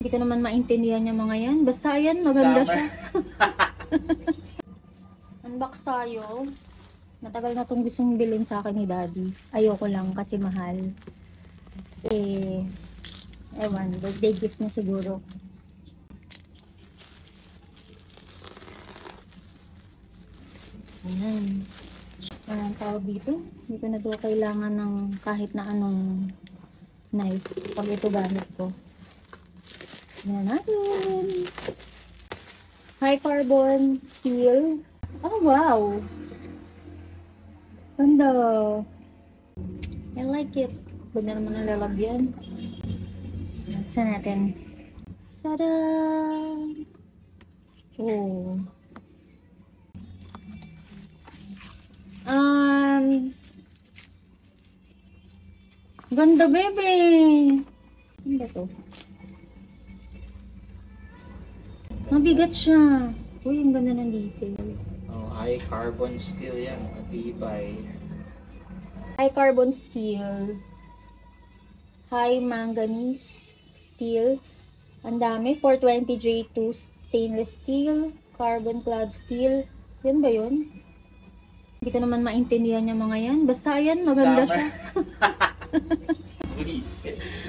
Hindi ko naman maintindihan yung mga yan. Basta yan, maganda siya. Unbox tayo. Matagal na itong gustong bilhin sa akin ni Daddy. Ayoko lang kasi mahal. Ewan, birthday gift na siguro. Ayan. Anong tawag dito? Hindi ko na ito kailangan ng kahit na anong knife. Pag ito gamit ko. Ayan natin. High carbon steel. Oh, wow! Ganda. I like it. Ganda naman ang lalagyan. Saan natin? Tada! Oh. Ganda, bebe. Ano ba to? Mabigat siya. Uy, ang ganda ng detail. Oh, high carbon steel yan. Matibay. High carbon steel. High manganese steel. Ang dami. 420 J2 stainless steel. Carbon clad steel. Yan ba yun? Hindi ko naman maintindihan yung mga yan. Basta yan, maganda siya.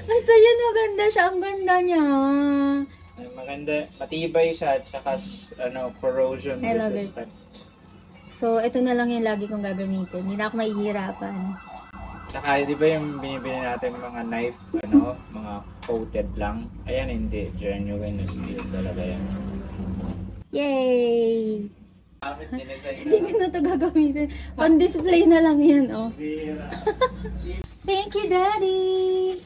Basta yan, maganda siya. Ang ganda niya. Maganda. Matibay siya. At saka corrosion I love it. resistant. So, ito na lang yung lagi kong gagamitin. Hindi na ako mahihirapan. Tsaka, di ba yung binibili natin mga knife, mga coated lang? Ayan, hindi. Genuine na steel talaga yan. Yay! Hindi ko na ito gagamitin. On display na lang yan, oh. Thank you, Daddy!